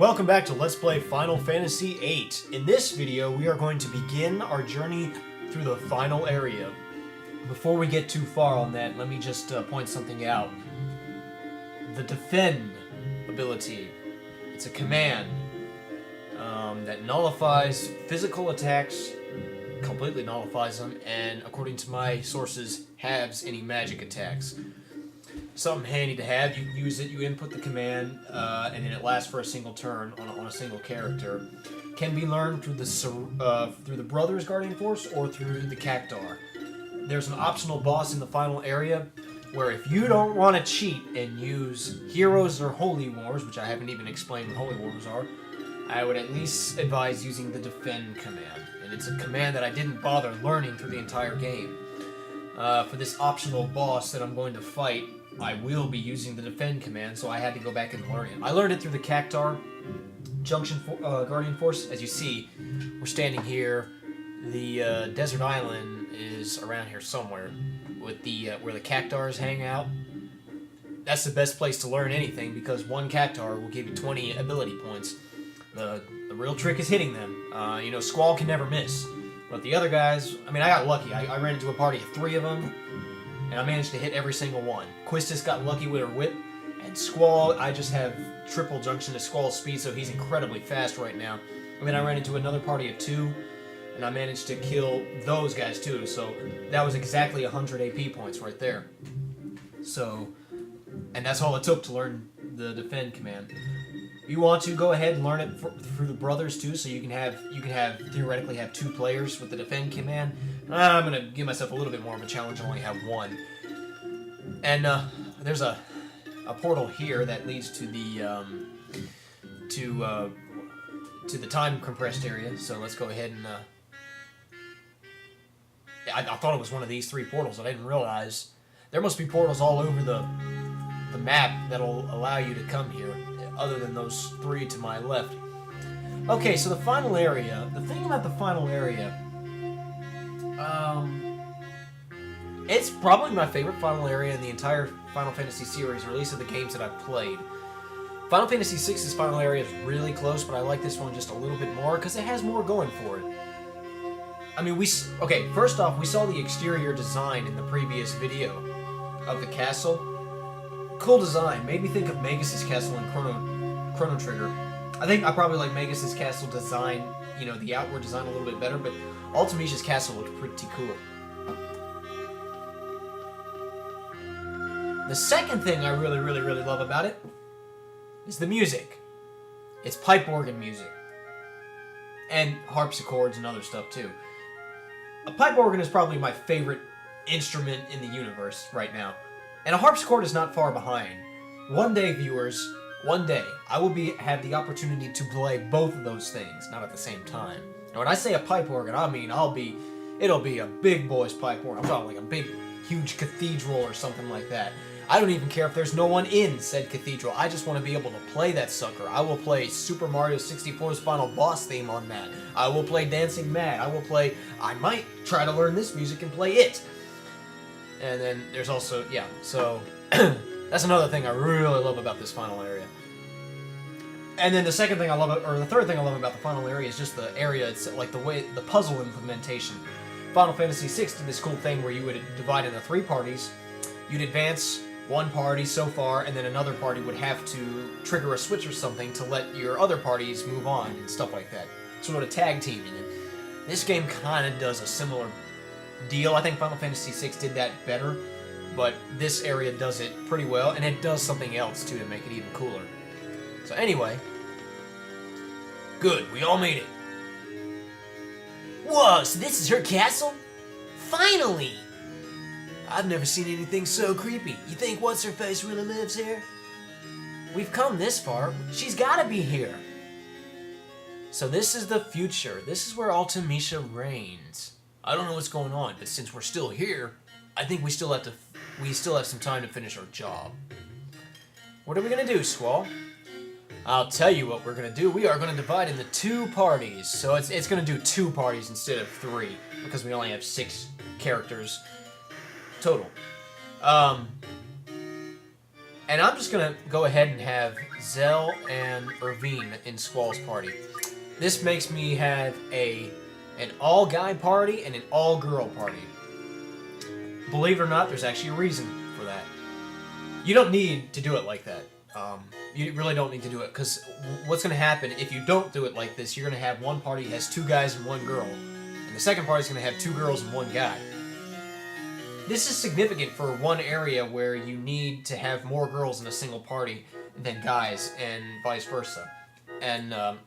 Welcome back to Let's Play Final Fantasy VIII. In this video, we are going to begin our journey through the final area. Before we get too far on that, let me just point something out. The Defend ability. It's a command that nullifies physical attacks, completely nullifies them, and according to my sources, halves any magic attacks. Something handy to have. You use it, you input the command, and then it lasts for a single turn on a single character. Can be learned through the Brothers Guardian Force or through the Cactar. There's an optional boss in the final area where if you don't want to cheat and use Heroes or Holy Wars, which I haven't even explained what Holy Wars are, I would at least advise using the Defend command. And it's a command that I didn't bother learning through the entire game. For this optional boss that I'm going to fight, I will be using the Defend command, so I had to go back and learn it. I learned it through the Cactar Guardian Force. As you see, we're standing here. The desert island is around here somewhere, with the where the Cactars hang out. That's the best place to learn anything, because one Cactar will give you 20 ability points. The real trick is hitting them. You know, Squall can never miss. But the other guys, I mean, I got lucky. I ran into a party of 3 of them, and I managed to hit every single one. Quistis got lucky with her whip, and Squall, I just have triple junction to Squall's speed, so he's incredibly fast right now. I mean, I ran into another party of 2, and I managed to kill those guys too, so that was exactly 100 AP points right there. So, and that's all it took to learn the Defend command. You want to go ahead and learn it through the Brothers too, so you can theoretically have 2 players with the Defend command. I'm gonna give myself a little bit more of a challenge. I only have 1. And there's a portal here that leads to the to the time compressed area. So let's go ahead and I thought it was one of these 3 portals. I didn't realize there must be portals all over the map that'll allow you to come here, other than those 3 to my left. Okay, so the final area. The thing about the final area, it's probably my favorite final area in the entire Final Fantasy series, or at least of the games that I've played. Final Fantasy VI's final area is really close, but I like this one just a little bit more because it has more going for it. I mean, okay, first off, we saw the exterior design in the previous video of the castle. Cool design. Made me think of Magus's castle in Chrono Trigger. I think I probably like Magus's castle design, you know, the outward design a little bit better, but Ultimecia's castle looked pretty cool. The second thing I really love about it is the music. It's pipe organ music. And harpsichords and other stuff too. A pipe organ is probably my favorite instrument in the universe right now. And a harpsichord is not far behind. One day, viewers, one day, I will have the opportunity to play both of those things, not at the same time. And when I say a pipe organ, I mean it'll be a big boy's pipe organ. I'm talking like a big, huge cathedral or something like that. I don't even care if there's no one in said cathedral. I just want to be able to play that sucker. I will play Super Mario 64's final boss theme on that. I will play Dancing Mad. I might try to learn this music and play it. And then there's also, yeah, so that's another thing I really love about this final area. And then the third thing I love about the final area is just the area. It's like the puzzle implementation. Final Fantasy VI did this cool thing where you would divide into 3 parties. You'd advance one party so far, and then another party would have to trigger a switch or something to let your other parties move on and stuff like that. Sort of tag teaming. And this game kind of does a similar deal. I think Final Fantasy VI did that better, but this area does it pretty well, and it does something else too to make it even cooler. So anyway, good, we all made it. Whoa, so this is her castle? Finally! I've never seen anything so creepy. You think What's-Her-Face really lives here? We've come this far. She's gotta be here. So this is the future. This is where Ultimecia reigns. I don't know what's going on, but since we're still here, I think we still have some time to finish our job. What are we gonna do, Squall? I'll tell you what we're gonna do. We are gonna divide into 2 parties. So it's gonna do 2 parties instead of 3, because we only have 6 characters total. And I'm just gonna go ahead and have Zell and Irvine in Squall's party. This makes me have an all-guy party and an all-girl party. Believe it or not, there's actually a reason for that. You don't need to do it like that. You really don't need to do it, because what's going to happen if you don't do it like this, you're going to have one party that has 2 guys and 1 girl, and the second party is going to have 2 girls and 1 guy. This is significant for one area where you need to have more girls in a single party than guys, and vice versa. And I'm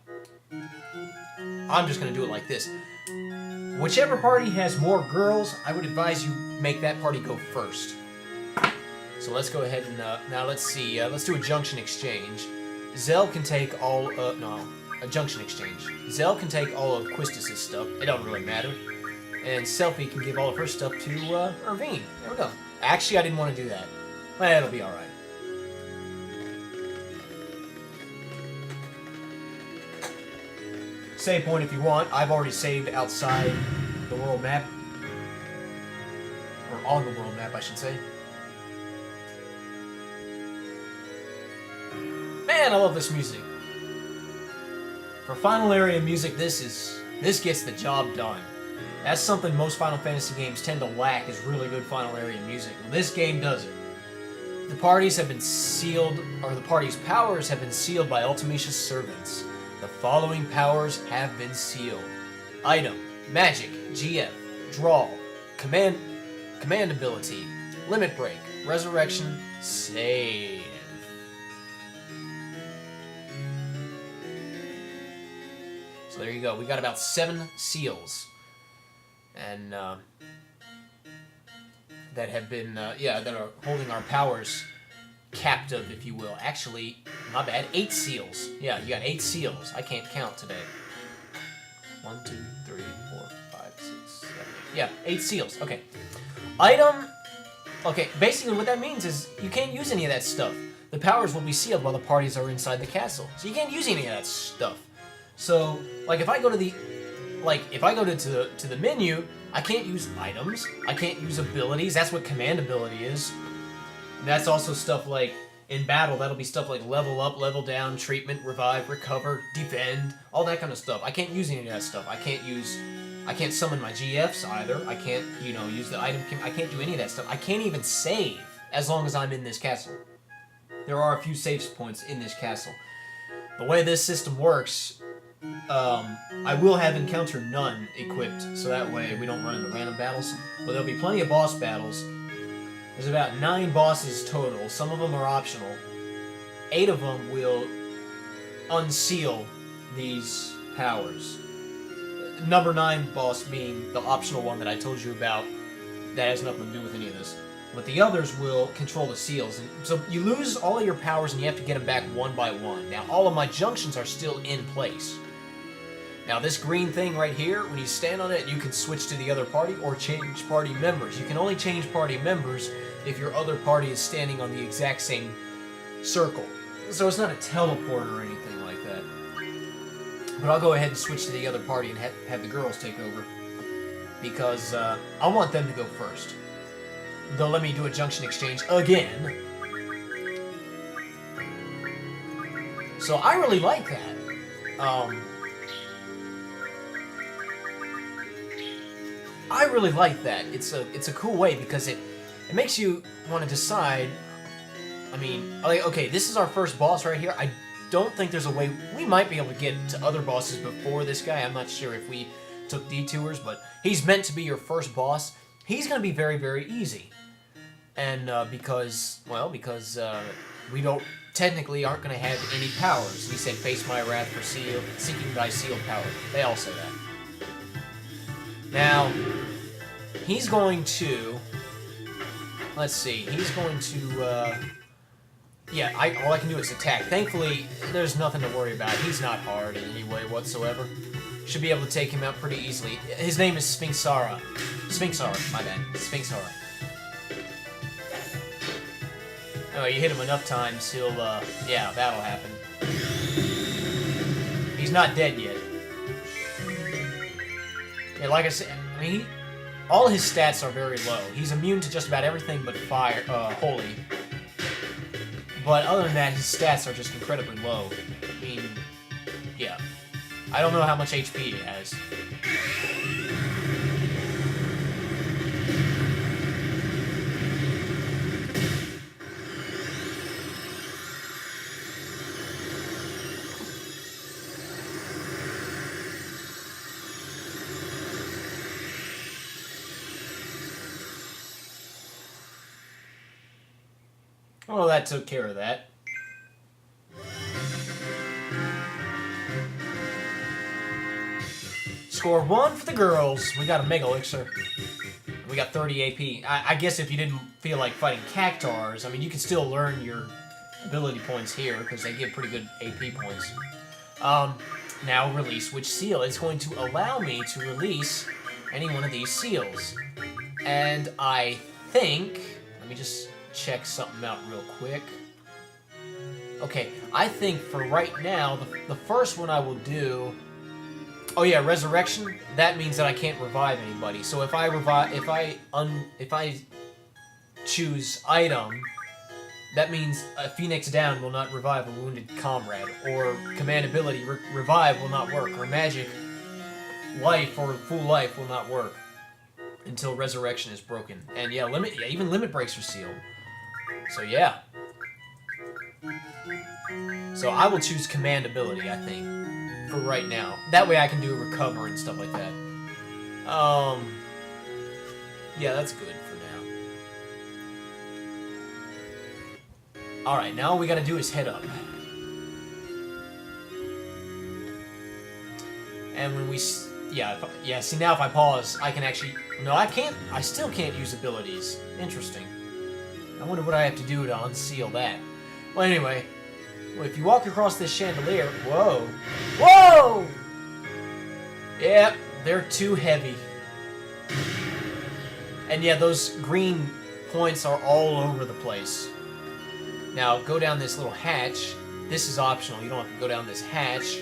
just going to do it like this. Whichever party has more girls, I would advise you make that party go first. So let's go ahead and, now let's see, let's do a junction exchange. Zell can take all, a junction exchange. Zell can take all of Quistis' stuff, it don't really matter. And Selfie can give all of her stuff to, Irvine. There we go. Actually, I didn't want to do that. Well, it'll be alright. Save point if you want. I've already saved outside the world map. Or on the world map, I should say. Man, I love this music. For final area music, this gets the job done. That's something most Final Fantasy games tend to lack, is really good final area music. Well, this game does it. The parties have been sealed, or the party's powers have been sealed by Ultimatia's servants. The following powers have been sealed. Item, Magic, GF, Draw, Command Ability, Limit Break, Resurrection, Save. So there you go. We got about 7 seals. And, that have been, that are holding our powers captive, if you will. Actually, my bad, 8 seals. Yeah, you got 8 seals. I can't count today. 1, 2, 3, 4, 5, 6, 7. Yeah, 8 seals. Okay. Item. Okay, basically what that means is you can't use any of that stuff. The powers will be sealed while the parties are inside the castle. So you can't use any of that stuff. So, like, if I go to the menu, I can't use items, I can't use abilities. That's what command ability is. And that's also stuff like, in battle, that'll be stuff like level up, level down, treatment, revive, recover, defend, all that kind of stuff. I can't use any of that stuff. I can't summon my GFs either. I can't, use the item, I can't do any of that stuff. I can't even save as long as I'm in this castle. There are a few save points in this castle. The way this system works, I will have Encounter None equipped, so that way we don't run into random battles. But there'll be plenty of boss battles. There's about 9 bosses total. Some of them are optional. 8 of them will unseal these powers. Number 9 boss being the optional one that I told you about. That has nothing to do with any of this. But the others will control the seals. And so you lose all of your powers and you have to get them back one by one. Now, all of my junctions are still in place. Now, this green thing right here, when you stand on it, you can switch to the other party or change party members. You can only change party members if your other party is standing on the exact same circle. So it's not a teleport or anything like that. But I'll go ahead and switch to the other party and have the girls take over. Because I want them to go first. They'll let me do a junction exchange again. So I really like that. I really like that. It's a cool way because it makes you want to decide. I mean, okay, this is our first boss right here. I don't think there's a way we might be able to get to other bosses before this guy. I'm not sure if we took detours, but he's meant to be your first boss. He's going to be very, very easy. And because we technically aren't going to have any powers. He said, face my wrath for seeking thy sealed power. They all say that. Now, he's going to, let's see, he's going to, all I can do is attack. Thankfully, there's nothing to worry about. He's not hard in any way whatsoever. Should be able to take him out pretty easily. His name is Sphinxara. My bad. Sphinxara. Oh, you hit him enough times, he'll, that'll happen. He's not dead yet. Yeah, like I said, I mean, all his stats are very low. He's immune to just about everything but fire, holy. But other than that, his stats are just incredibly low. I mean, yeah. I don't know how much HP he has. Well, that took care of that. Score 1 for the girls. We got a Mega Elixir. We got 30 AP. I guess if you didn't feel like fighting Cactars, I mean, you can still learn your ability points here, because they give pretty good AP points. Now release which seal. It's going to allow me to release any one of these seals. And I think... Let me just check something out real quick. Okay, I think for right now, the first one I will do... Oh yeah, resurrection. That means that I can't revive anybody. So if I choose item, that means a Phoenix Down will not revive a wounded comrade, or command ability revive will not work, or magic life or full life will not work until resurrection is broken. And yeah, even limit breaks are sealed. So yeah. So I will choose command ability, I think, for right now. That way I can do a recover and stuff like that. Yeah, that's good for now. Alright, now all we gotta do is head up. And when we... Yeah, see now if I pause, I can actually... No, I can't... I still can't use abilities. Interesting. I wonder what I have to do to unseal that. Well, anyway... Well, if you walk across this chandelier... Whoa! Whoa! Yeah, they're too heavy. And yeah, those green points are all over the place. Now, go down this little hatch. This is optional. You don't have to go down this hatch.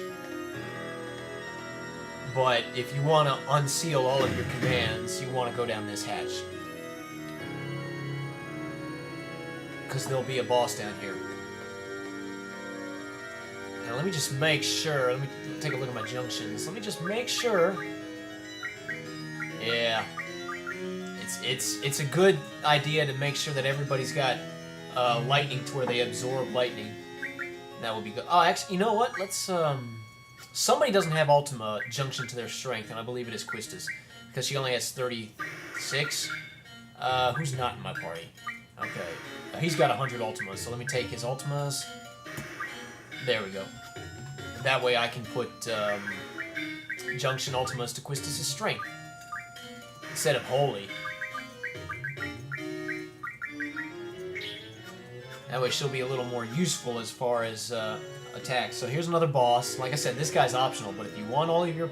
But if you want to unseal all of your commands, you want to go down this hatch. Because there'll be a boss down here. Now let me just make sure. Let me take a look at my junctions. Let me just make sure. Yeah. It's a good idea to make sure that everybody's got lightning to where they absorb lightning. That would be good. Oh, actually, you know what? Let's somebody doesn't have Ultima junction to their strength, and I believe it is Quista's, because she only has 36. Who's not in my party? Okay. He's got 100 Ultimas, so let me take his Ultimas. There we go. That way I can put junction Ultimas to Quistis' strength instead of holy. That way she'll be a little more useful as far as attacks. So here's another boss. Like I said, this guy's optional, but if you want all of your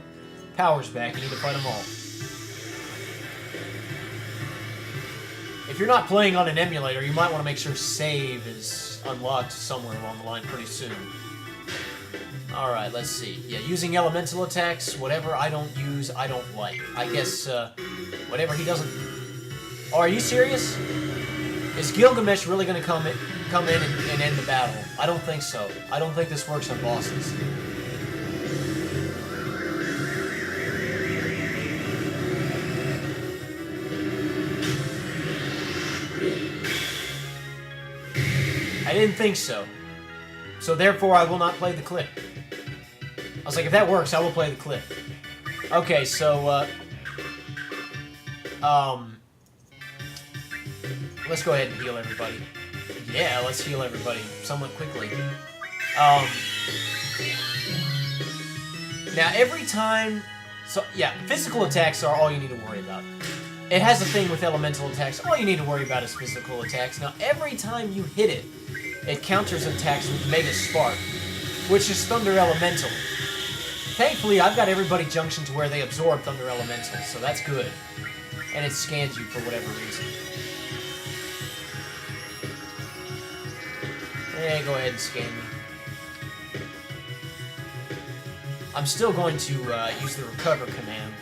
powers back, you need to fight them all. If you're not playing on an emulator, you might want to make sure save is unlocked somewhere along the line pretty soon. Alright, let's see. Yeah, using elemental attacks, whatever I don't use, I don't like. I guess, whatever he doesn't... Oh, are you serious? Is Gilgamesh really going to come in and end the battle? I don't think so. I don't think this works on bosses. I didn't think so. So therefore, I will not play the clip. I was like, if that works, I will play the clip. Okay, so, let's go ahead and heal everybody. Yeah, let's heal everybody somewhat quickly. Now, every time... So, yeah, physical attacks are all you need to worry about. It has a thing with elemental attacks. All you need to worry about is physical attacks. Now, every time you hit it, it counters attacks with Mega Spark, which is Thunder Elemental. Thankfully, I've got everybody junctioned to where they absorb Thunder Elemental, so that's good. And it scans you for whatever reason. Hey, go ahead and scan me. I'm still going to use the recover command.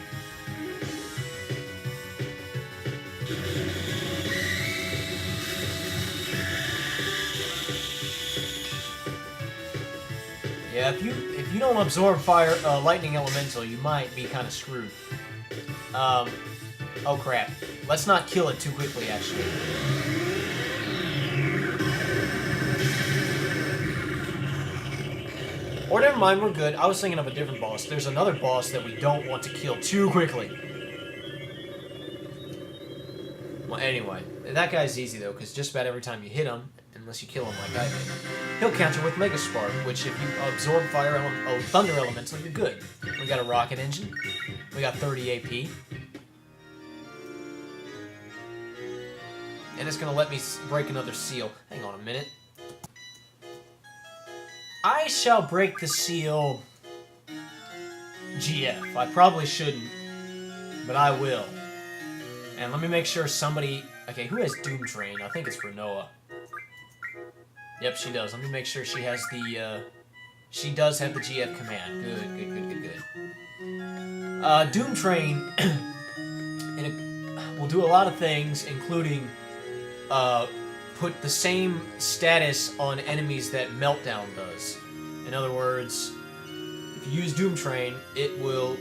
Yeah, if you don't absorb fire, lightning elemental, you might be kind of screwed. Oh crap. Let's not kill it too quickly, actually. Or never mind, we're good. I was thinking of a different boss. There's another boss that we don't want to kill too quickly. Well, anyway, that guy's easy though, because just about every time you hit him, unless you kill him like I did, he'll counter with Mega Spark, which if you absorb Thunder Elemental, you're good. We got a Rocket Engine. We got 30 AP. And it's going to let me break another seal. Hang on a minute. I shall break the seal GF. I probably shouldn't, but I will. And let me make sure somebody... Okay, who has Doom Train? I think it's for Noah. Yep, she does. Let me make sure she has the... She does have the GF command. Good. Doom Train will do a lot of things, including put the same status on enemies that Meltdown does. In other words, if you use Doom Train, it will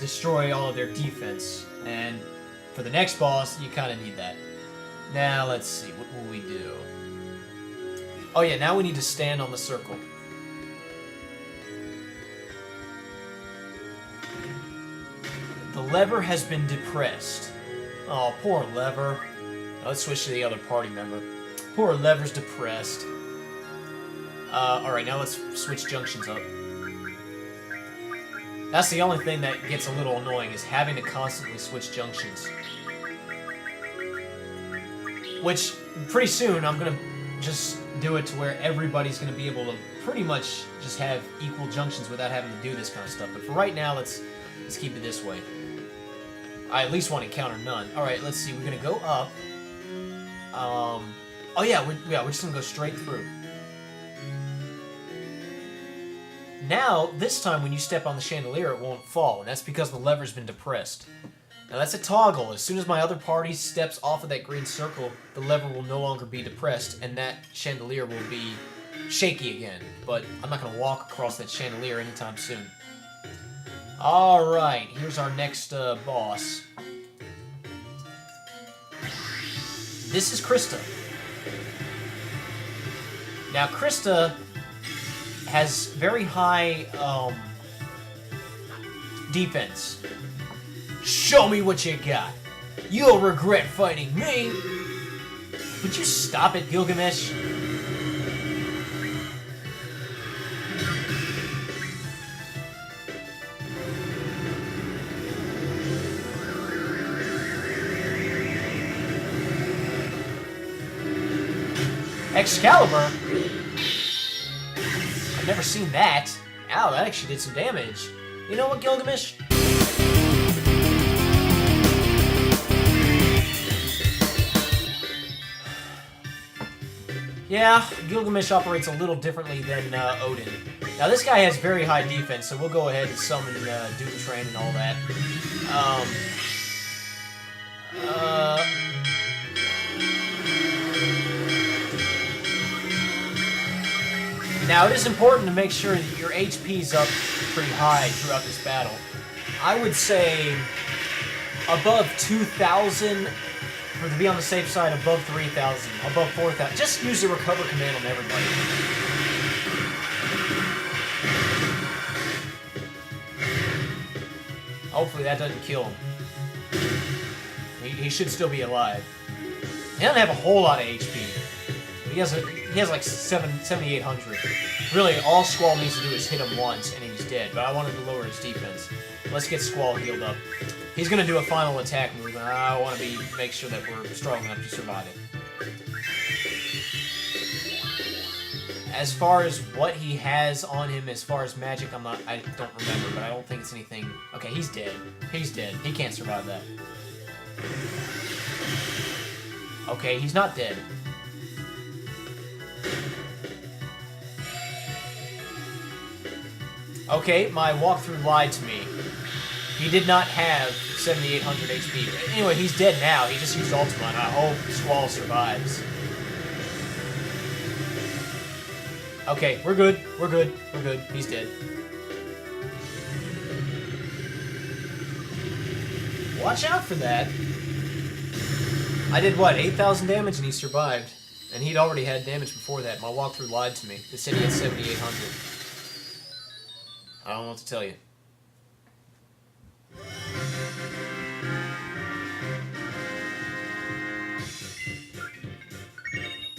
destroy all of their defense. And for the next boss, you kind of need that. Now, let's see. What will we do? Oh yeah, now we need to stand on the circle. The lever has been depressed. Oh, poor lever. Let's switch to the other party member. Poor lever's depressed. Alright, now let's switch junctions up. That's the only thing that gets a little annoying, is having to constantly switch junctions. Which, pretty soon, I'm gonna just do it to where everybody's gonna be able to pretty much just have equal junctions without having to do this kind of stuff. But for right now, let's keep it this way. I at least want to encounter none. Alright, let's see, we're gonna go up. Oh yeah, we're just gonna go straight through. Now, this time when you step on the chandelier, it won't fall, and that's because the lever's been depressed. Now that's a toggle. As soon as my other party steps off of that green circle, the lever will no longer be depressed, and that chandelier will be shaky again. But I'm not gonna walk across that chandelier anytime soon. Alright, here's our next boss. This is Krista. Now, Krista has very high defense. Show me what you got. You'll regret fighting me. Would you stop it, Gilgamesh? Excalibur? I've never seen that. Ow, that actually did some damage. You know what, Gilgamesh? Yeah, Gilgamesh operates a little differently than Odin. Now, this guy has very high defense, so we'll go ahead and summon Doom Train and all that. Now, it is important to make sure that your HP's up pretty high throughout this battle. I would say above 2,000, or to be on the safe side, above 3,000, above 4,000. Just use the recover command on everybody. Hopefully that doesn't kill him. He should still be alive. He doesn't have a whole lot of HP. He has like 7,800. Really, all Squall needs to do is hit him once, and he's dead. But I wanted to lower his defense. Let's get Squall healed up. He's gonna do a final attack move, and I want to make sure that we're strong enough to survive it. As far as what he has on him, as far as magic, I don't remember, but I don't think it's anything. Okay, he's dead. He's dead. He can't survive that. Okay, he's not dead. Okay, my walkthrough lied to me. He did not have 7,800 HP. Anyway, he's dead now. He just used Ultima, and I hope Squall survives. Okay, we're good. We're good. We're good. He's dead. Watch out for that. I did what? 8,000 damage and he survived. And he'd already had damage before that. My walkthrough lied to me. It said he had 7,800. I don't know what to tell you.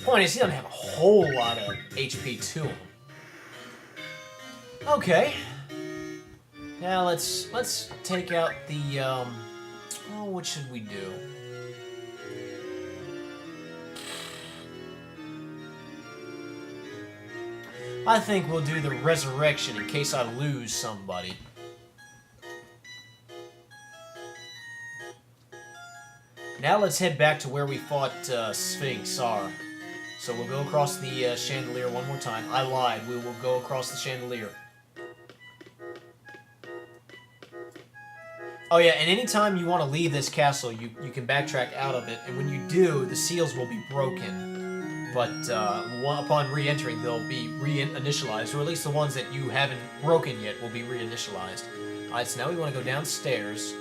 Point is, he doesn't have a whole lot of HP to him. Okay. Now let's take out the oh, what should we do? I think we'll do the resurrection in case I lose somebody. Now let's head back to where we fought Sphinx Sar. So we'll go across the chandelier one more time. I lied. We will go across the chandelier. Oh yeah, and anytime you want to leave this castle, you can backtrack out of it, and when you do, the seals will be broken. But upon re-entering, they'll be re-initialized, or at least the ones that you haven't broken yet will be re-initialized. Alright, so now we want to go downstairs.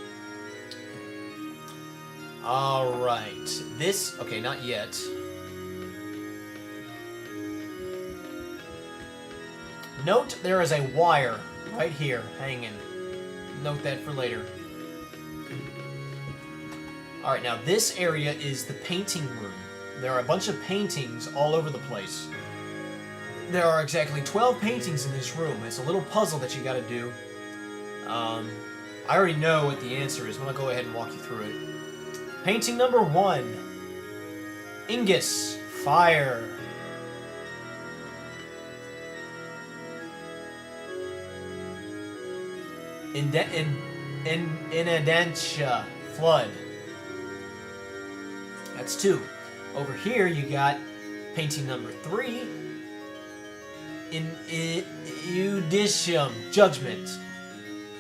Alright, this... okay, not yet. Note there is a wire right here hanging. Note that for later. Alright, now this area is the painting room. There are a bunch of paintings all over the place. There are exactly 12 paintings in this room. It's a little puzzle that you gotta do. I already know what the answer is. I'm gonna go ahead and walk you through it. Painting number 1. Ingus. Fire. Inadantia. Flood. That's 2. Over here you got painting number 3. Judicium. Judgment.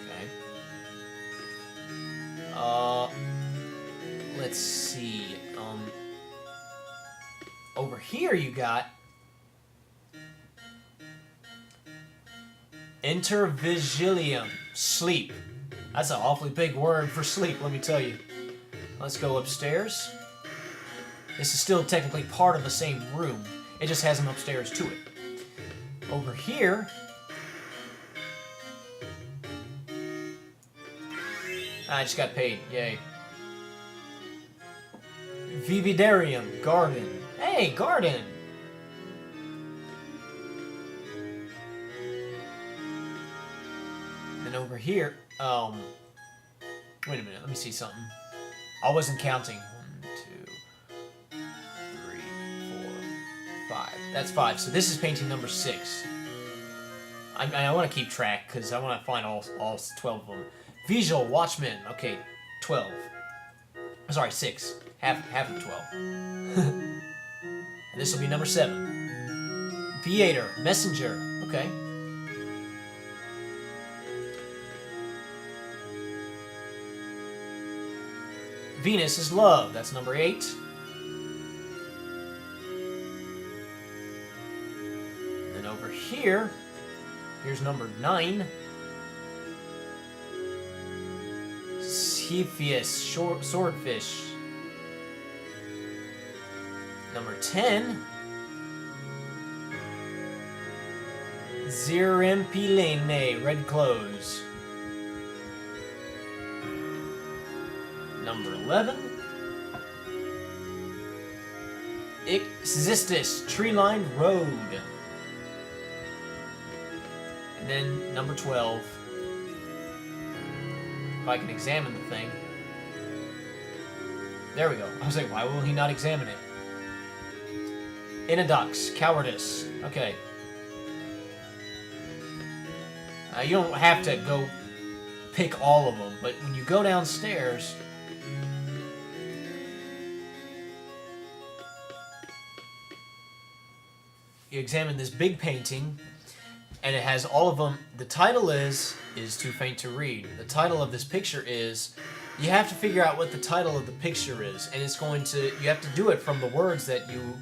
Okay. Let's see. Over here you got Intervigilium. Sleep. That's an awfully big word for sleep, let me tell you. Let's go upstairs. This is still technically part of the same room. It just has an upstairs to it. Over here... I just got paid. Yay. Vividarium. Garden. Hey, garden! And over here... wait a minute, let me see something. I wasn't counting. 1, 2, 3, 4, 5. That's 5. So this is painting number 6. I want to keep track because I want to find all 12 of them. Visual Watchman. Okay, 12. Sorry, 6. Half of 12. And this will be number 7. Theater. Messenger. Okay. Venus is love. That's number 8. And over here, here's number 9. Cepheus, swordfish. Number 10. Zirimpilene, red clothes. Number 11. Existis, tree-lined road. And then number 12. If I can examine the thing. There we go. I was like, why will he not examine it? Inodox, cowardice. Okay. You don't have to go pick all of them, but when you go downstairs... you examine this big painting, and it has all of them. The title is Too Faint to Read. The title of this picture is... you have to figure out what the title of the picture is, and it's going to... you have to do it from the words that you...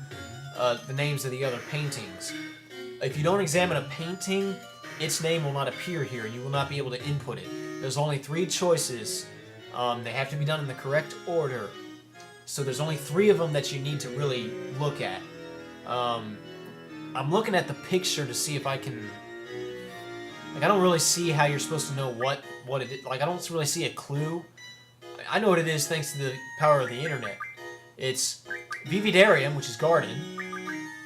the names of the other paintings. If you don't examine a painting, its name will not appear here. You will not be able to input it. There's only 3 choices. They have to be done in the correct order. So there's only 3 of them that you need to really look at. I'm looking at the picture to see if I can... Like, I don't really see how you're supposed to know what it is. Like, I don't really see a clue. I know what it is thanks to the power of the internet. It's Vividarium, which is garden.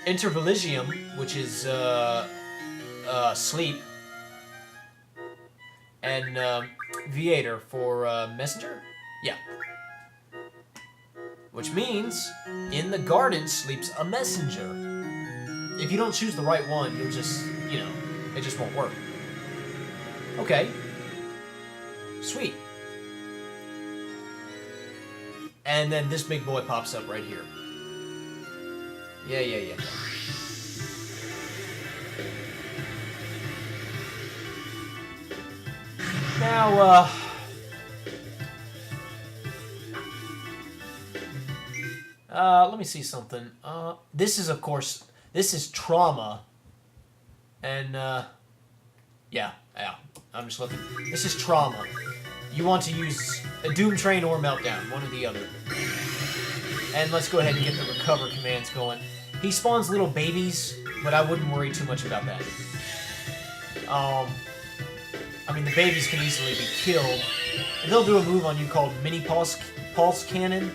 Intervaligium, which is sleep. And Viator for messenger? Yeah. Which means, in the garden sleeps a messenger. If you don't choose the right one, you'll just, you know, it just won't work. Okay. Sweet. And then this big boy pops up right here. Yeah. Now, let me see something. This is, of course, this is trauma. And, yeah, I'm just looking. This is trauma. You want to use a Doom Train or Meltdown, one or the other. And let's go ahead and get the recover commands going. He spawns little babies, but I wouldn't worry too much about that. I mean, the babies can easily be killed. And they'll do a move on you called Mini Pulse Cannon.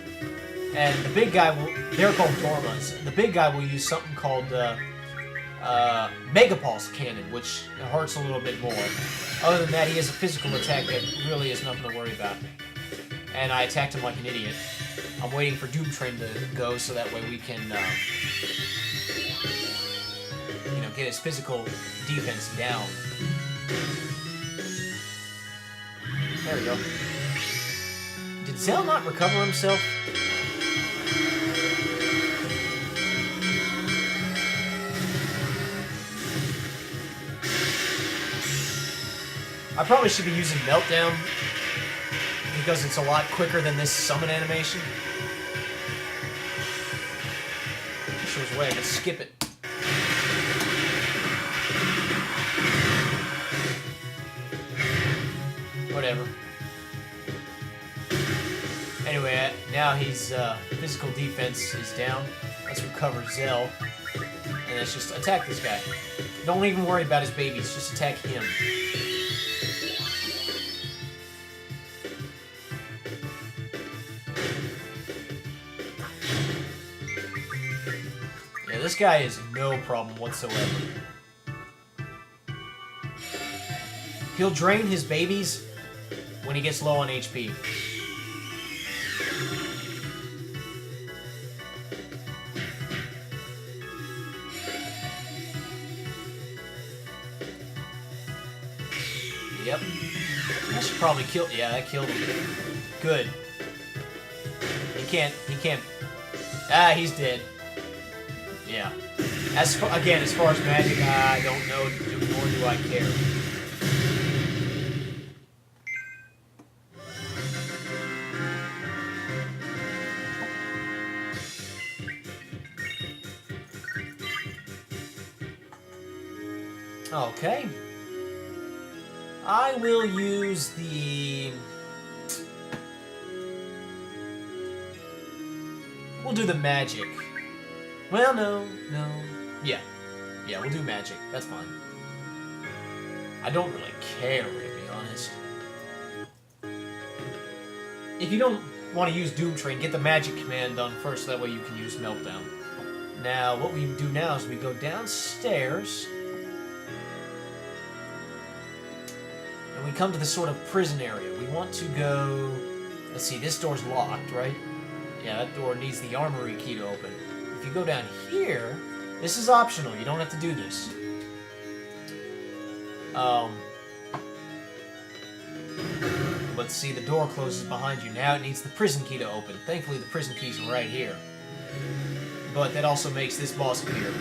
And the big guy will... They're called Dormas. The big guy will use something called Mega Pulse Cannon, which hurts a little bit more. Other than that, he has a physical attack that really is nothing to worry about. And I attacked him like an idiot. I'm waiting for Doom Train to go so that way we can, you know, get his physical defense down. There we go. Did Zell not recover himself? I probably should be using Meltdown because it's a lot quicker than this summon animation. Wish there was a way I could skip it. Whatever. Anyway, now he's physical defense is down. Let's recover Zell. And let's just attack this guy. Don't even worry about his babies, just attack him. Yeah, this guy is no problem whatsoever. He'll drain his babies when he gets low on HP. Yep. That should probably kill... Yeah, that killed him. Good. He can't... Ah, he's dead. Yeah. Again, as far as magic, I don't know, nor do I care. Okay. I will use the... We'll do the magic. Well, no. Yeah, we'll do magic. That's fine. I don't really care, to be honest. If you don't want to use Doom Train, get the magic command done first, that way you can use Meltdown. Now, what we do now is we go downstairs... and we come to this sort of prison area. We want to go... Let's see, this door's locked, right? Yeah, that door needs the armory key to open. If you go down here, this is optional. You don't have to do this. But see, the door closes behind you. Now it needs the prison key to open. Thankfully, the prison key's right here. But that also makes this boss appear.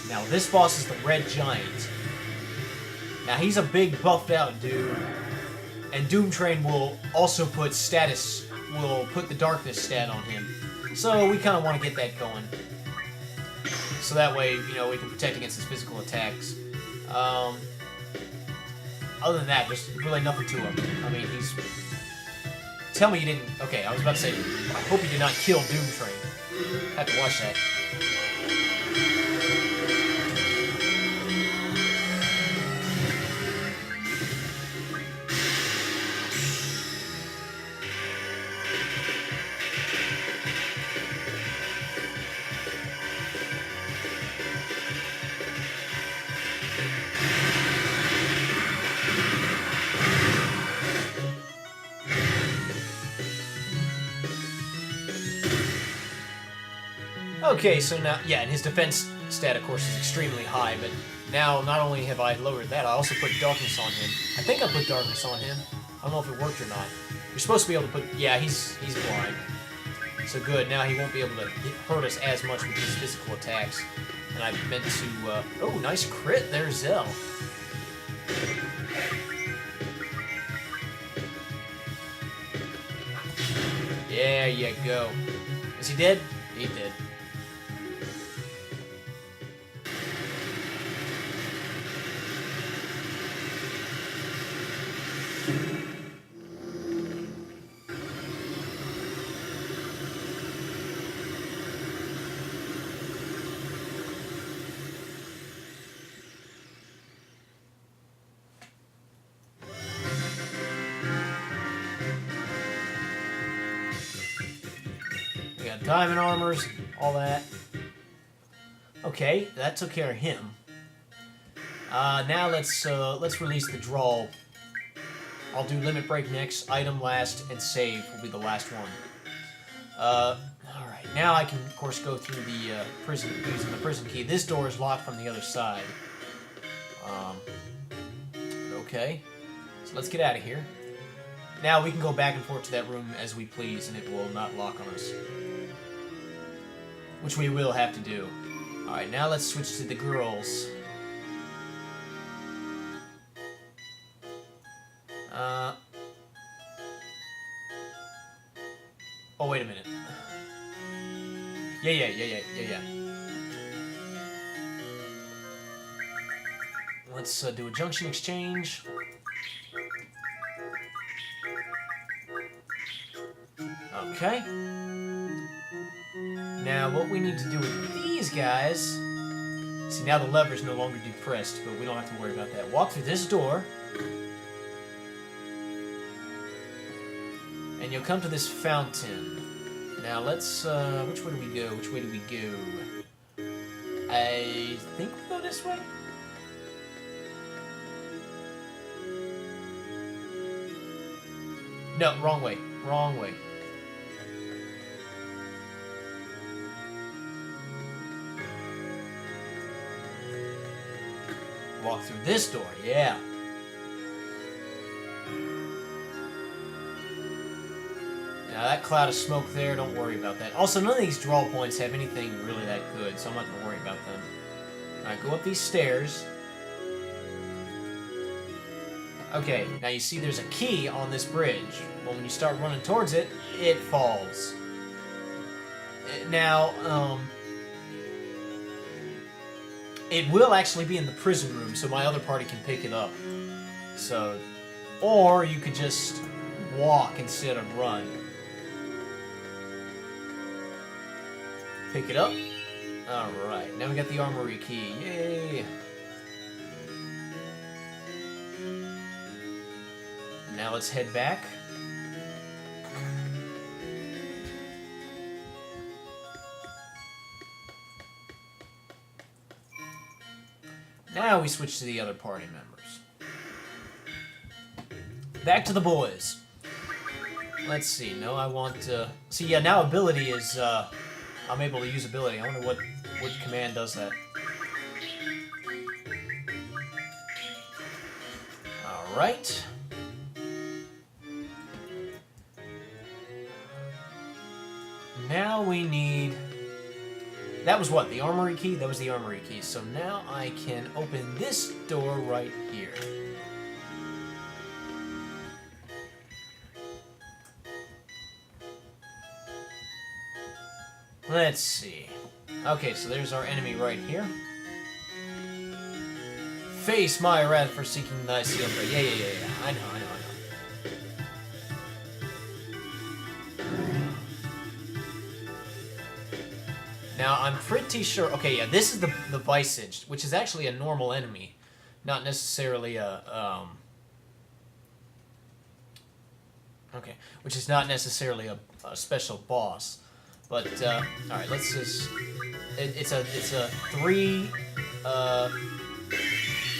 Now, this boss is the Red Giant. Now, he's a big, buffed-out dude. And Doom Train will also put the darkness stat on him. So we kind of want to get that going. So that way, you know, we can protect against his physical attacks. Other than that, there's really nothing to him. I mean, he's... Tell me you didn't... Okay, I was about to say, I hope you did not kill Doom Train. Have to watch that. Okay, so now, yeah, and his defense stat, of course, is extremely high, but now not only have I lowered that, I also put darkness on him. I think I put darkness on him. I don't know if it worked or not. You're supposed to be able to put... Yeah, he's blind. So good, now he won't be able to hurt us as much with his physical attacks. And I meant to... Oh, nice crit. There's Zell. There you go. Is he dead? He did. We got diamond armors, all that. Okay, that took care of him. Now let's release the draw. I'll do limit break next, item last, and save will be the last one. Alright, now I can, of course, go through the prison using the prison key. This door is locked from the other side. Okay, so let's get out of here. Now we can go back and forth to that room as we please, and it will not lock on us. Which we will have to do. Alright, now let's switch to the girls. Oh, wait a minute. Yeah. Let's do a junction exchange. Okay. Now, what we need to do with these guys... See, now the lever's no longer depressed, but we don't have to worry about that. Walk through this door. And you'll come to this fountain. Now, let's... which way do we go? Which way do we go? I think we go this way? No, wrong way. Wrong way. Walk through this door, yeah. Now that cloud of smoke there, don't worry about that. Also, none of these draw points have anything really that good, so I'm not going to worry about them. Alright, go up these stairs. Okay, now you see there's a key on this bridge. Well, when you start running towards it, it falls. Now, it will actually be in the prison room, so my other party can pick it up. So, or you could just walk instead of run. Pick it up. Alright, now we got the armory key. Yay! Now let's head back. Now we switch to the other party members. Back to the boys. Let's see. No, I want to... See, yeah, now ability is... I'm able to use ability. I wonder what command does that. Alright. Now we need... That was what? The armory key? That was the armory key. So now I can open this door right here. Let's see. Okay, so there's our enemy right here. Face my wrath for seeking thy silver. Yeah. I know. Now, I'm pretty sure... Okay, yeah, this is the Bison, which is actually a normal enemy. Not necessarily a... Okay, which is not necessarily a special boss. But, alright, let's just... It's a 3...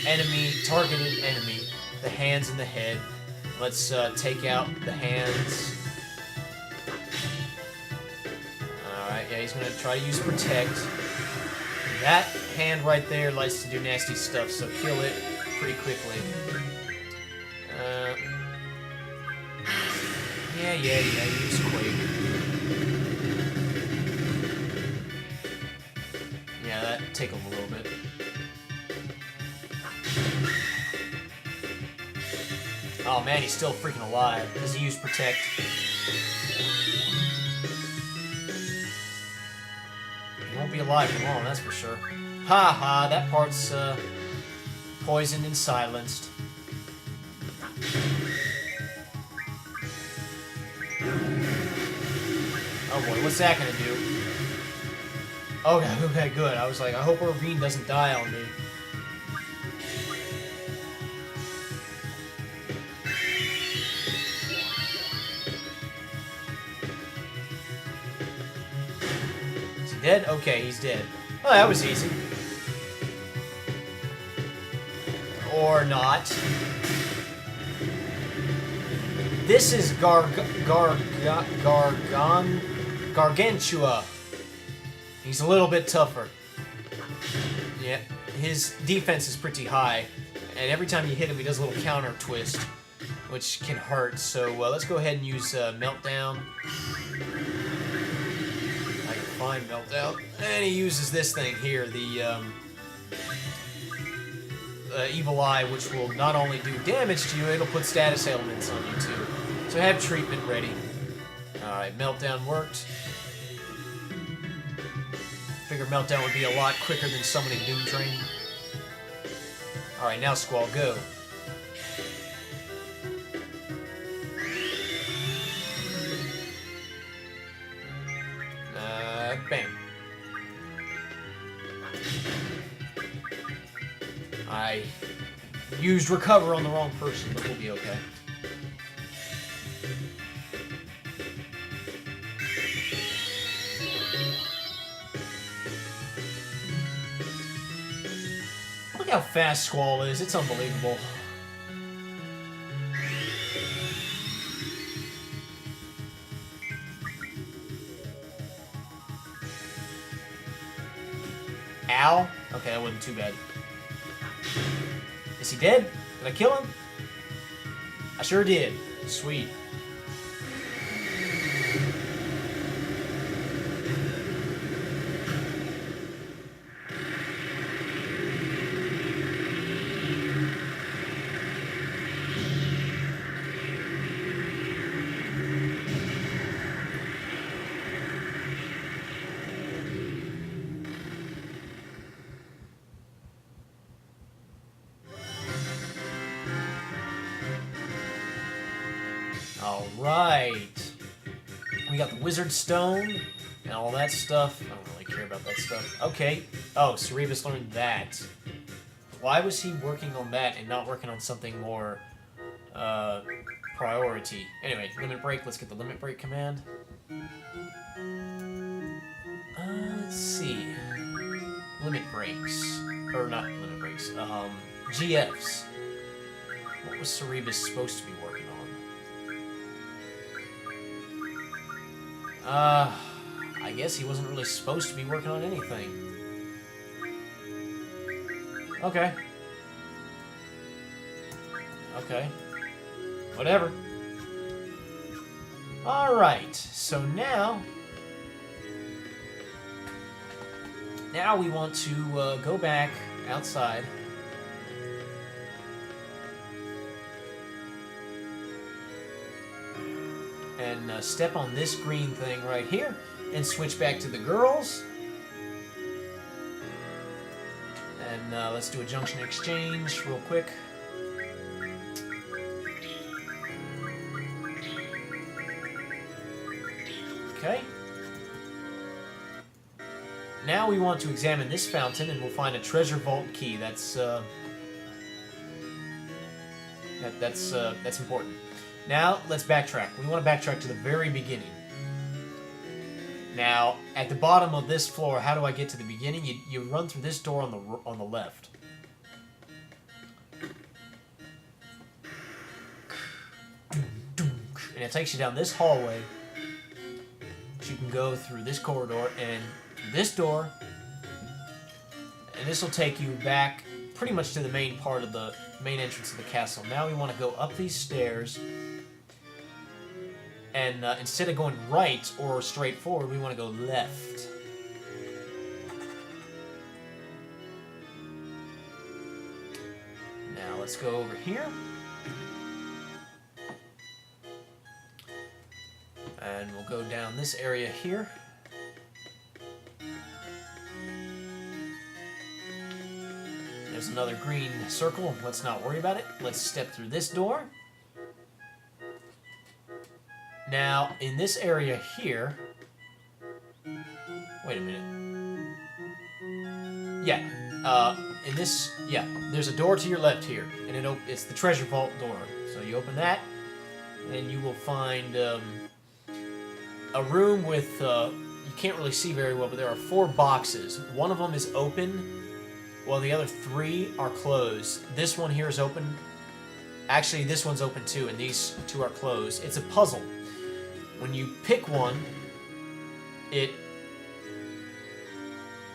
enemy, targeted enemy. The hands and the head. Let's, take out the hands... Alright, yeah, he's gonna try to use Protect. That hand right there likes to do nasty stuff, so kill it pretty quickly. Yeah, use Quake. Yeah, that'd take him a little bit. Oh man, he's still freaking alive, because he used Protect. Won't be alive for long, that's for sure. Ha, that part's poisoned and silenced. Oh boy, what's that gonna do? Okay, good. I was like, I hope our Ravine doesn't die on me. Dead? Okay, he's dead. Oh, that was easy. Or not. This is Gargantua. He's a little bit tougher. Yeah, his defense is pretty high. And every time you hit him, he does a little counter twist, which can hurt. So let's go ahead and use Meltdown. Fine, Meltdown. And he uses this thing here, the Evil Eye, which will not only do damage to you, it'll put status elements on you too. So have treatment ready. Alright, Meltdown worked. Figured Meltdown would be a lot quicker than summoning Doom Train. Alright, now Squall, go. Bam. I used Recover on the wrong person, but we'll be okay. Look how fast Squall is. It's unbelievable. Ow. Okay, that wasn't too bad. Is he dead? Did I kill him? I sure did. Sweet. Alright. We got the Wizard Stone and all that stuff. I don't really care about that stuff. Okay. Oh, Cerebus learned that. Why was he working on that and not working on something more priority? Anyway, Limit Break. Let's get the Limit Break command. Let's see. Limit Breaks. Or not Limit Breaks. GFs. What was Cerebus supposed to be working on? I guess he wasn't really supposed to be working on anything. Okay. Okay. Whatever. Alright, so now we want to go back outside. And step on this green thing right here, and switch back to the girls. And let's do a junction exchange real quick. Okay. Now we want to examine this fountain, and we'll find a treasure vault key. That's important. Now let's backtrack. We want to backtrack to the very beginning. Now, at the bottom of this floor, how do I get to the beginning? You run through this door on the left. And it takes you down this hallway. You can go through this corridor and through this door. And this will take you back pretty much to the main part of the main entrance of the castle. Now we want to go up these stairs. And instead of going right or straight forward, we want to go left. Now let's go over here. And we'll go down this area here. There's another green circle. Let's not worry about it. Let's step through this door. Now, in this area here... Wait a minute. Yeah, in this... Yeah, there's a door to your left here. And it's the treasure vault door. So you open that, and you will find... a room with, you can't really see very well, but there are 4 boxes. One of them is open, while the other 3 are closed. This one here is open. Actually, this one's open too, and these 2 are closed. It's a puzzle. When you pick one, it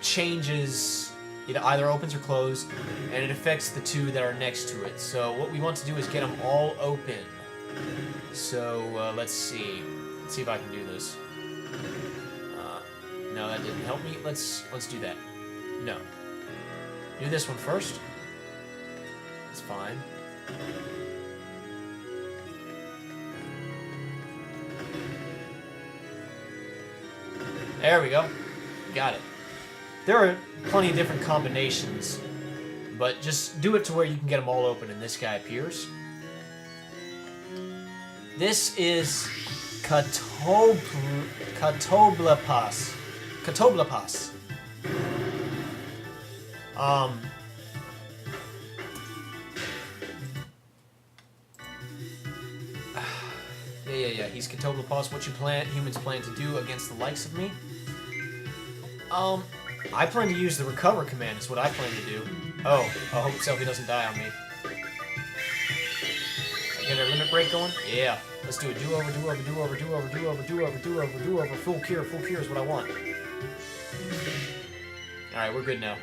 changes, it either opens or closes, and it affects the 2 that are next to it. So what we want to do is get them all open. So, let's see. Let's see if I can do this. No, that didn't help me. Let's do that. No. Do this one first. It's fine. There we go. Got it. There are plenty of different combinations, but just do it to where you can get them all open and this guy appears. This is Catoblepas. Catoblepas. Yeah. He's Catoblepas. What humans plan to do against the likes of me? I plan to use the recover command is what I plan to do. Oh, I hope Selfie doesn't die on me. Get our limit break going? Yeah. Let's do it. Do-over, do-over, do-over, do-over, do-over, do-over, do-over, do-over. Full cure is what I want. Alright, we're good now.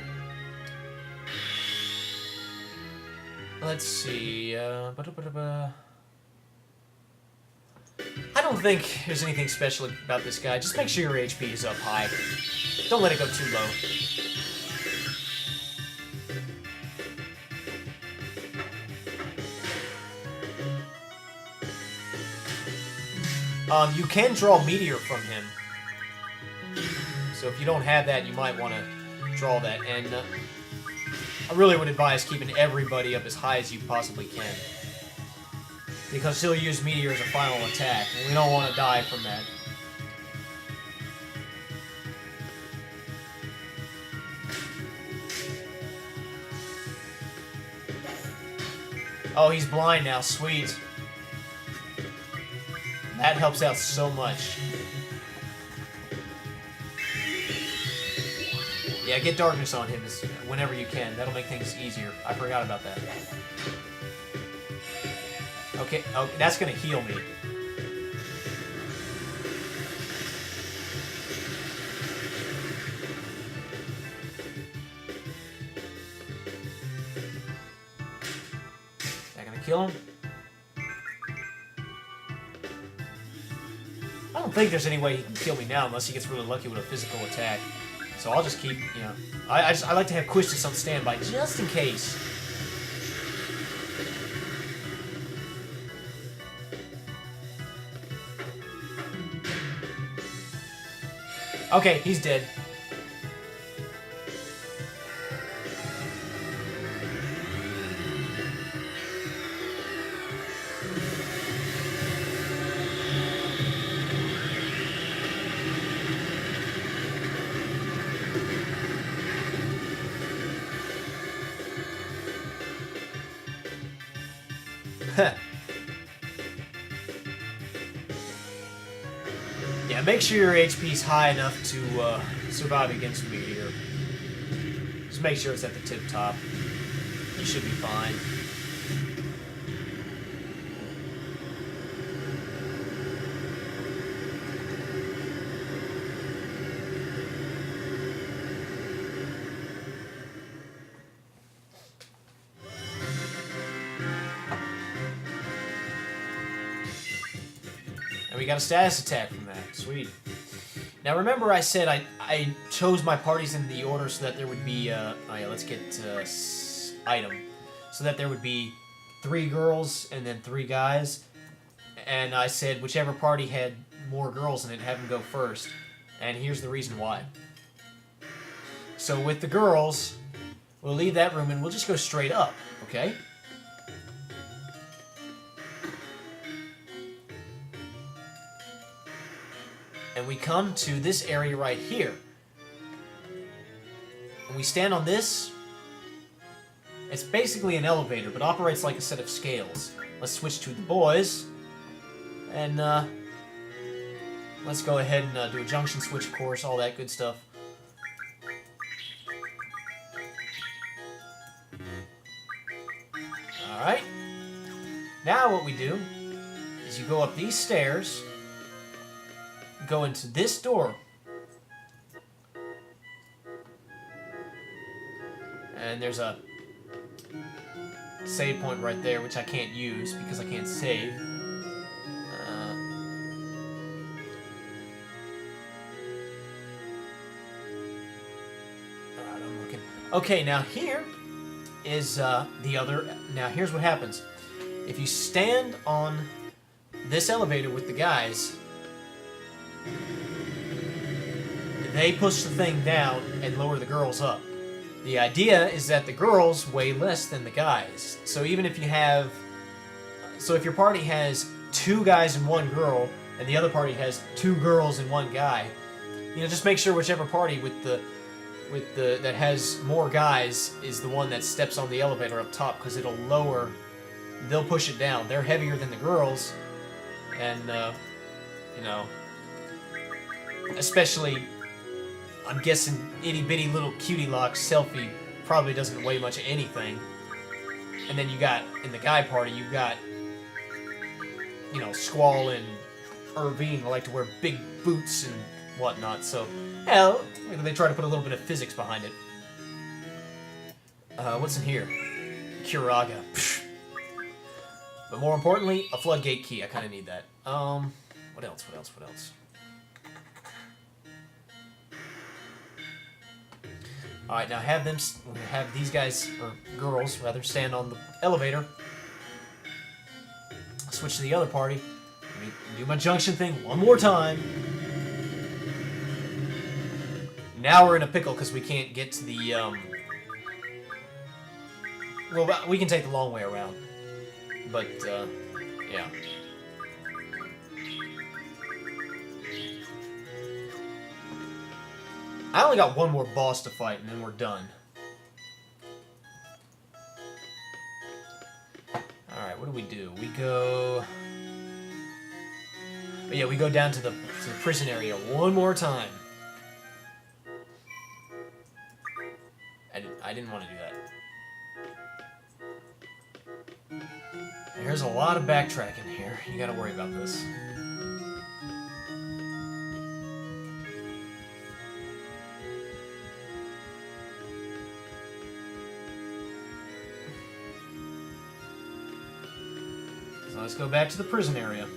Let's see, I don't think there's anything special about this guy. Just make sure your HP is up high. Don't let it go too low. You can draw Meteor from him. So if you don't have that, you might want to draw that. And I really would advise keeping everybody up as high as you possibly can. Because he'll use Meteor as a final attack, and we don't want to die from that. Oh, he's blind now. Sweet. That helps out so much. Yeah, get darkness on him whenever you can. That'll make things easier. I forgot about that. Okay, oh, that's gonna heal me. Is that gonna kill him? I don't think there's any way he can kill me now unless he gets really lucky with a physical attack. So I'll just keep, you know... I like to have Quistis on standby just in case. Okay, he's dead. Yeah, make sure your HP's high enough to survive against Meteor. Just make sure it's at the tip top. You should be fine. And we got a status attack from that. Sweet. Now remember I said I chose my parties in the order so that there would be, oh yeah, let's get item. So that there would be 3 girls and then 3 guys. And I said whichever party had more girls in it, have them go first. And here's the reason why. So with the girls, we'll leave that room and we'll just go straight up, okay? And we come to this area right here. And we stand on this. It's basically an elevator, but operates like a set of scales. Let's switch to the boys. And, let's go ahead and do a junction switch, of course, all that good stuff. Alright. Now what we do is you go up these stairs, go into this door, and there's a save point right there, which I can't use because I can't save. Alright, I'm looking. Okay, now here is the other. Now here's what happens. If you stand on this elevator with the guys, they push the thing down and lower the girls up. The idea is that the girls weigh less than the guys. So even if you have... So if your party has 2 guys and 1 girl, and the other party has 2 girls and 1 guy, you know, just make sure whichever party that has more guys is the one that steps on the elevator up top, because it'll lower... They'll push it down. They're heavier than the girls, and, you know... Especially... I'm guessing itty-bitty little cutie lock Selfie probably doesn't weigh much of anything. And then you got, in the guy party, you got, you know, Squall and Irvine like to wear big boots and whatnot, so, yeah, they try to put a little bit of physics behind it. What's in here? Curaga. Psh. But more importantly, a floodgate key. I kind of need that. What else? Alright, now have these guys, or girls, rather, stand on the elevator. Switch to the other party. Let me do my junction thing one more time. Now we're in a pickle because we can't get to the, well, we can take the long way around. But, yeah. I only got one more boss to fight, and then we're done. Alright, what do? We go... But yeah, we go down to the prison area one more time. I didn't want to do that. There's a lot of backtracking here. You gotta worry about this. So let's go back to the prison area.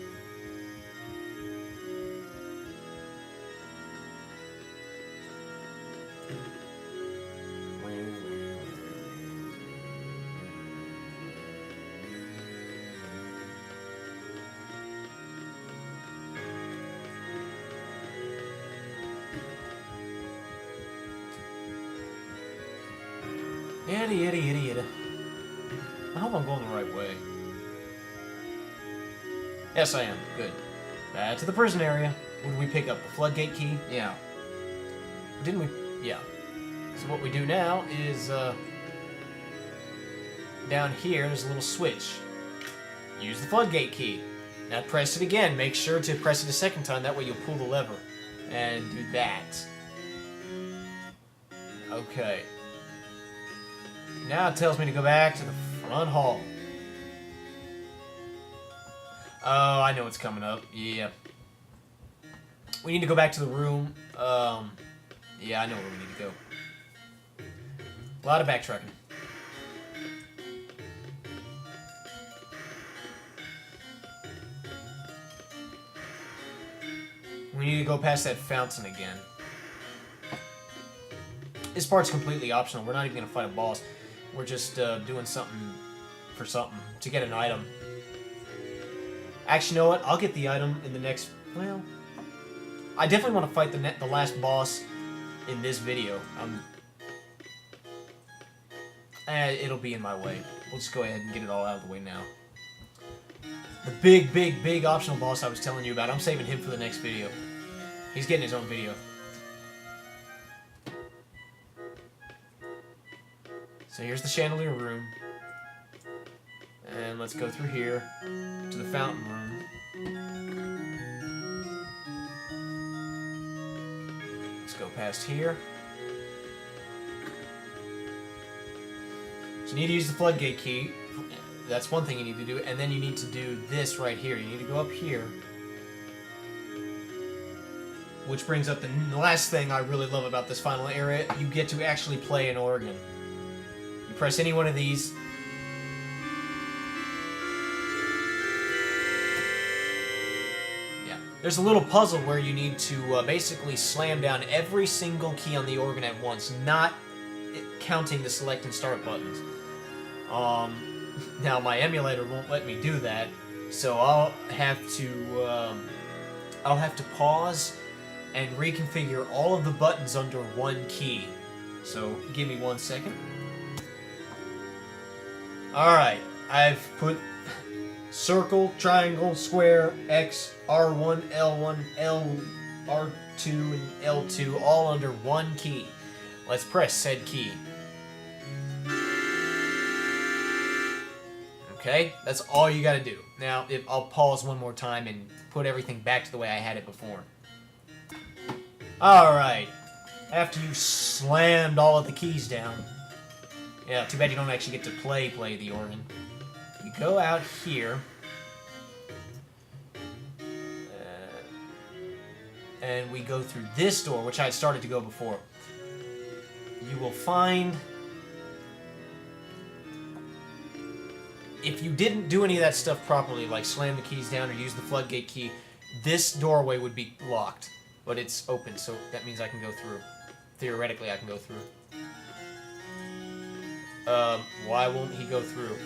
Yada yada yada yada. I hope I'm going the right way. Yes, I am. Good. Back to the prison area. What did we pick up? The floodgate key? Yeah. Didn't we? Yeah. So what we do now is, down here, there's a little switch. Use the floodgate key. Now press it again. Make sure to press it a second time. That way you'll pull the lever. And do that. Okay. Now it tells me to go back to the front hall. Oh, I know what's coming up. Yeah. We need to go back to the room. Yeah, I know where we need to go. A lot of backtracking. We need to go past that fountain again. This part's completely optional. We're not even going to fight a boss. We're just doing something for something to get an item. Actually, you know what? I'll get the item in the next... Well, I definitely want to fight the last boss in this video. It'll be in my way. We'll just go ahead and get it all out of the way now. The big, big, big optional boss I was telling you about, I'm saving him for the next video. He's getting his own video. So here's the chandelier room. And let's go through here to the fountain room. Let's go past here. So you need to use the floodgate key. That's one thing you need to do. And then you need to do this right here. You need to go up here. Which brings up the last thing I really love about this final area. You get to actually play an organ. You press any one of these. Yeah. There's a little puzzle where you need to basically slam down every single key on the organ at once, not counting the select and start buttons. Now my emulator won't let me do that, so I'll have to pause and reconfigure all of the buttons under one key. So give me 1 second. Alright, I've put circle, triangle, square, X, R1, L1, R2, and L2 all under one key. Let's press said key. Okay, that's all you gotta do. Now, I'll pause one more time and put everything back to the way I had it before. Alright, after you slammed all of the keys down, yeah, too bad you don't actually get to play the organ. You go out here, and we go through this door, which I had started to go before. You will find... If you didn't do any of that stuff properly, like slam the keys down or use the floodgate key, this doorway would be locked. But it's open, so that means I can go through. Theoretically, I can go through. Why won't he go through?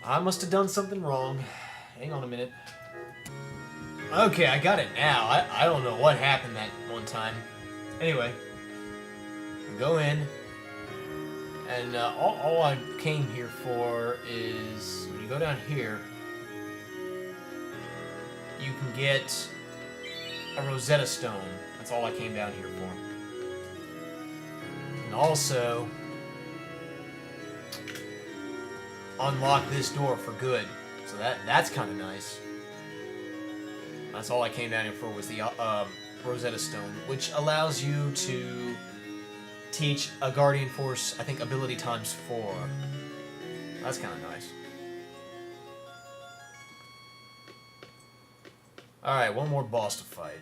I must have done something wrong. Hang on a minute. Okay, I got it now. I don't know what happened that one time. Anyway, go in. And all I came here for is, when you go down here, you can get a Rosetta Stone. That's all I came down here for. And also, unlock this door for good. So that's kind of nice. That's all I came down here for, was the Rosetta Stone, which allows you to teach a Guardian Force, I think, ability times 4. That's kind of nice. Alright, one more boss to fight.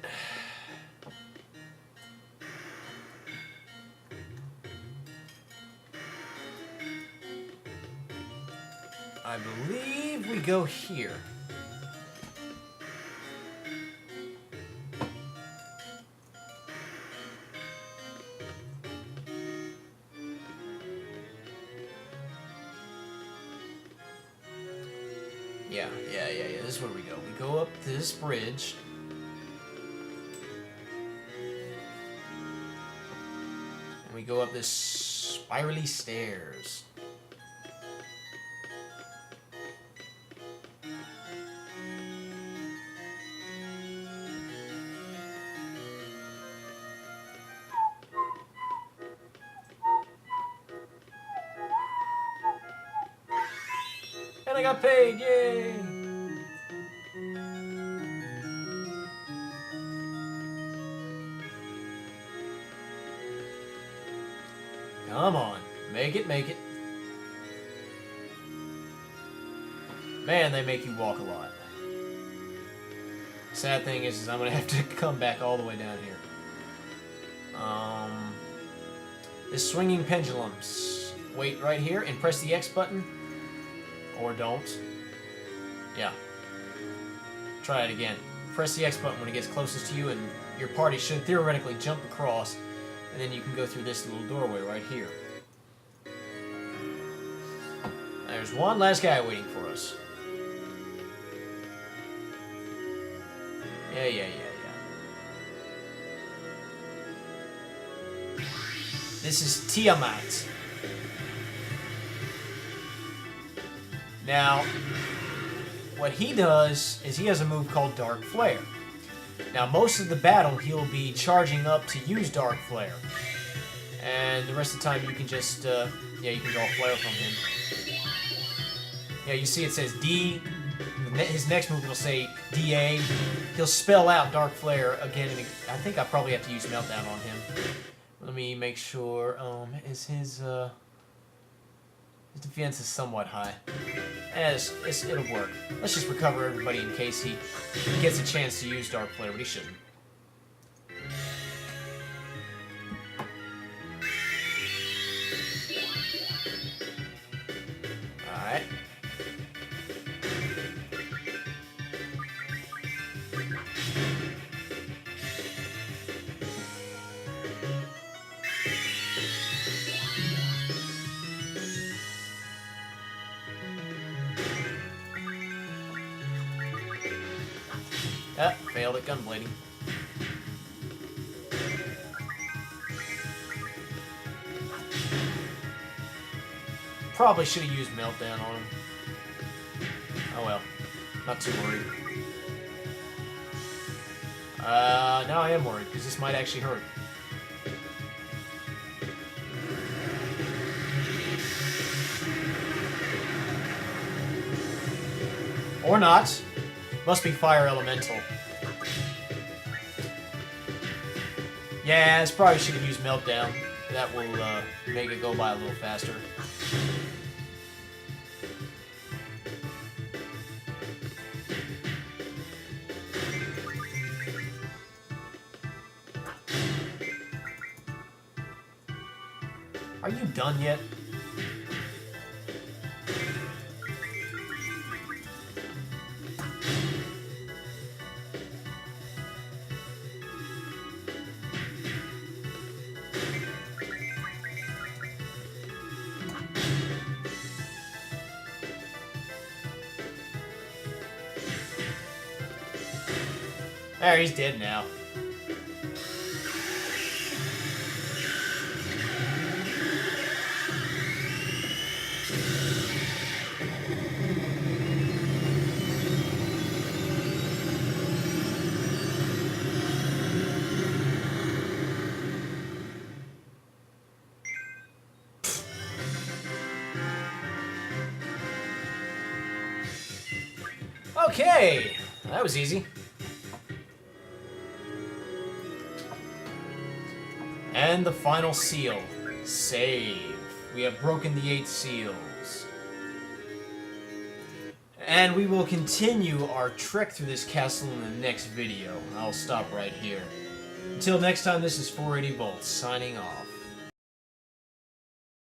I believe we go here. Yeah. This is where we go. We go up this bridge. And we go up this spirally stairs. And I got paid, yay! Come on, make it, make it. Man, they make you walk a lot. Sad thing is I'm gonna have to come back all the way down here. This swinging pendulums. Wait right here and press the X button. Or don't. Yeah. Try it again. Press the X button when it gets closest to you, and your party should theoretically jump across, and then you can go through this little doorway right here. There's one last guy waiting for us. Yeah. This is Tiamat. Now, what he does is he has a move called Dark Flare. Now, most of the battle, he'll be charging up to use Dark Flare. And the rest of the time, you can just, you can draw Flare from him. Yeah, you see it says D. His next move will say DA. He'll spell out Dark Flare again and again. I think I probably have to use Meltdown on him. Let me make sure, is his defense is somewhat high. It'll work. Let's just recover everybody in case he gets a chance to use Dark Flare, but he shouldn't. Alright. Ah, failed at gunblading. Probably should have used Meltdown on him. Oh well, not too worried. Now I am worried, because this might actually hurt. Or not. Must be Fire Elemental. Yeah, this probably should have used Meltdown. That will make it go by a little faster. Are you done yet? There, he's dead now. Okay, that was easy. And the final seal. Save. We have broken the 8 seals. And we will continue our trek through this castle in the next video. I'll stop right here. Until next time, this is 480 Volts, signing off.